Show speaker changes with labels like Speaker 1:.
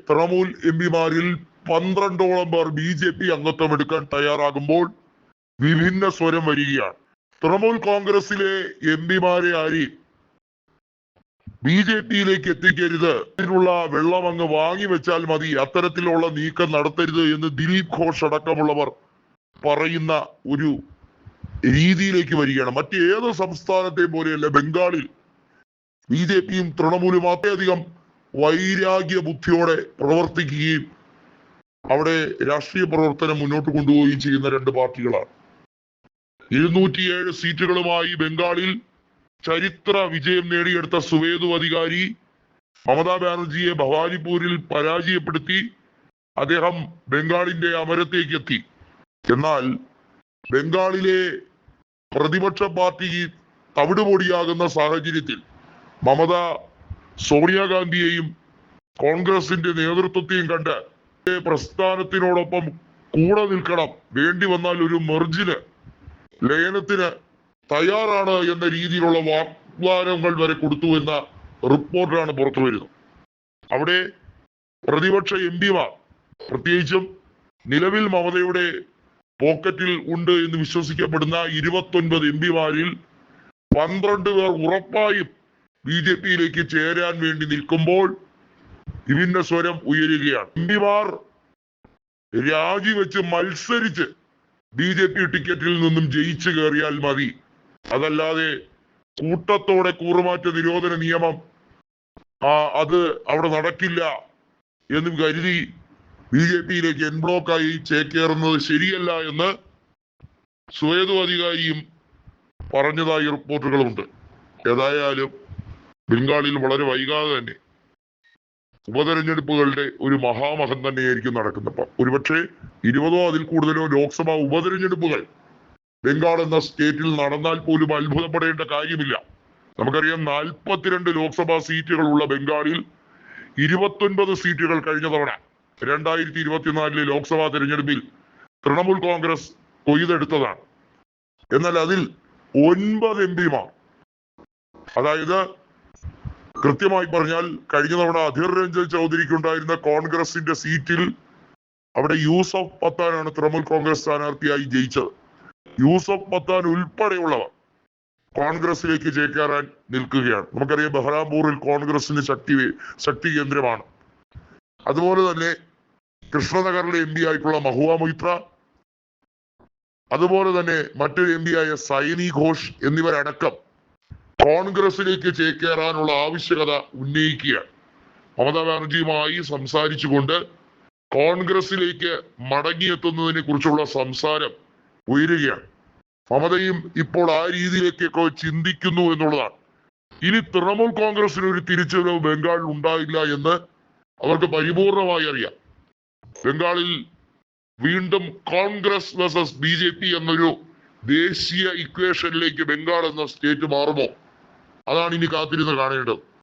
Speaker 1: തൃണമൂൽ എംപിമാരിൽ 12ഓളം പേർ BJP അംഗത്വം എടുക്കാൻ തയ്യാറാകുമ്പോൾ വിഭിന്ന സ്വരം വരികയാണ്. തൃണമൂൽ കോൺഗ്രസിലെ എംപിമാരെ ആരെയും BJP-യിലേക്ക് എത്തിക്കരുത്, അതിനുള്ള വെള്ളം അങ്ങ് വാങ്ങിവെച്ചാൽ മതി, അത്തരത്തിലുള്ള നീക്കം നടത്തരുത് എന്ന് ദിലീപ് ഘോഷ് അടക്കമുള്ളവർ പറയുന്ന ഒരു രീതിയിലേക്ക് വരികയാണ്. മറ്റേത് സംസ്ഥാനത്തെ പോലെയല്ല ബംഗാളിൽ BJP-യും തൃണമൂലും അത്യധികം വൈരാഗ്യ ബുദ്ധിയോടെ പ്രവർത്തിക്കുകയും അവിടെ രാഷ്ട്രീയ പ്രവർത്തനം മുന്നോട്ട് കൊണ്ടുപോവുകയും ചെയ്യുന്ന രണ്ട് പാർട്ടികളാണ്. 207 സീറ്റുകളുമായി ബംഗാളിൽ ചരിത്ര വിജയം നേടിയെടുത്ത സുവേദു അധികാരി മമതാ ബാനർജിയെ ഭവാനിപ്പൂരിൽ പരാജയപ്പെടുത്തി അദ്ദേഹം ബംഗാളിന്റെ അമരത്തേക്ക് എത്തി. എന്നാൽ ബംഗാളിലെ പ്രതിപക്ഷ പാർട്ടി തവിടുപൊടിയാകുന്ന സാഹചര്യത്തിൽ മമത സോണിയാഗാന്ധിയെയും കോൺഗ്രസിന്റെ നേതൃത്വത്തെയും കണ്ട് പ്രസ്ഥാനത്തിനോടൊപ്പം കൂടെ നിൽക്കണം, വേണ്ടി വന്നാൽ ഒരു മെർജിന് ലയനത്തിന് തയ്യാറാണ് എന്ന രീതിയിലുള്ള വാഗ്ദാനങ്ങൾ വരെ കൊടുത്തു എന്ന റിപ്പോർട്ടാണ് പുറത്തു വരുന്നത്. അവിടെ പ്രതിപക്ഷ എംപിമാർ, പ്രത്യേകിച്ചും നിലവിൽ മമതയുടെ പോക്കറ്റിൽ ഉണ്ട് എന്ന് വിശ്വസിക്കപ്പെടുന്ന 29 എംപിമാരിൽ 12 പേർ ഉറപ്പായും BJP-യിലേക്ക് ചേരാൻ വേണ്ടി നിൽക്കുമ്പോൾ വിഭിന്ന സ്വരം ഉയരുകയാണ്. എംപിമാർ രാജിവെച്ച് മത്സരിച്ച് BJP ടിക്കറ്റിൽ നിന്നും ജയിച്ചു കയറിയാൽ മതി, അതല്ലാതെ കൂട്ടത്തോടെ കൂറുമാറ്റ നിരോധന നിയമം അത് അവിടെ നടക്കില്ല എന്നും കരുതി BJP-യിലേക്ക് എൻബ്ലോക്കായി ചേക്കേറുന്നത് ശരിയല്ല എന്ന് സുവേദു അധികാരിയും പറഞ്ഞതായി റിപ്പോർട്ടുകളുണ്ട്. ഏതായാലും ബംഗാളിൽ വളരെ വൈകാതെ തന്നെ ഉപതെരഞ്ഞെടുപ്പുകളുടെ ഒരു മഹാമഹം തന്നെയായിരിക്കും നടക്കുന്നത്. ഒരുപക്ഷെ 20ഓ അതിൽ കൂടുതലോ ലോക്സഭാ ഉപതെരഞ്ഞെടുപ്പുകൾ ബംഗാൾ എന്ന സ്റ്റേറ്റിൽ നടന്നാൽ പോലും അത്ഭുതപ്പെടേണ്ട കാര്യമില്ല. നമുക്കറിയാം 42 ലോക്സഭാ സീറ്റുകളുള്ള ബംഗാളിൽ 29 സീറ്റുകൾ കഴിഞ്ഞ തവണ 2024 ലോക്സഭാ തെരഞ്ഞെടുപ്പിൽ തൃണമൂൽ കോൺഗ്രസ് കൊയ്തെടുത്തതാണ്. എന്നാൽ അതിൽ 9 എംപിമാർ, അതായത് കൃത്യമായി പറഞ്ഞാൽ കഴിഞ്ഞ തവണ അധീർ രഞ്ജൻ ചൗധരിക്കുണ്ടായിരുന്ന കോൺഗ്രസിന്റെ സീറ്റിൽ അവിടെ യൂസഫ് പത്താനാണ് തൃണമൂൽ കോൺഗ്രസ് സ്ഥാനാർത്ഥിയായി ജയിച്ചത്. യൂസഫ് പത്താൻ ഉൾപ്പെടെയുള്ളവർ കോൺഗ്രസിലേക്ക് ചേക്കേറാൻ നിൽക്കുകയാണ്. നമുക്കറിയാം ബഹ്റാംപൂറിൽ കോൺഗ്രസിന്റെ ശക്തി കേന്ദ്രമാണ്. അതുപോലെ തന്നെ കൃഷ്ണനഗറിലെ MP ആയിട്ടുള്ള മഹുവ മൊയ്ത്ര, അതുപോലെ തന്നെ മറ്റൊരു MP ആയ സൈനി ഘോഷ് എന്നിവരടക്കം കോൺഗ്രസിലേക്ക് ചേക്കേറാനുള്ള ആവശ്യകത ഉന്നയിക്കുകയാണ്. മമതാ ബാനർജിയുമായി സംസാരിച്ചുകൊണ്ട് കോൺഗ്രസിലേക്ക് മടങ്ങിയെത്തുന്നതിനെ കുറിച്ചുള്ള സംസാരം ഉയരുകയാണ്. മമതയും ഇപ്പോൾ ആ രീതിയിലേക്കൊക്കെ ചിന്തിക്കുന്നു എന്നുള്ളതാണ്. ഇനി തൃണമൂൽ കോൺഗ്രസിന് ഒരു തിരിച്ചുവരവ് ബംഗാളിൽ ഉണ്ടായില്ല എന്ന് അവർക്ക് പരിപൂർണമായി അറിയാം. ബംഗാളിൽ വീണ്ടും കോൺഗ്രസ് വേഴ്സസ് BJP എന്നൊരു ദേശീയ ഇക്വേഷനിലേക്ക് ബംഗാൾ എന്ന സ്റ്റേറ്റ് മാറുമോ? അതാണ് ഇനി കാത്തിരുന്ന് കാണേണ്ടത്.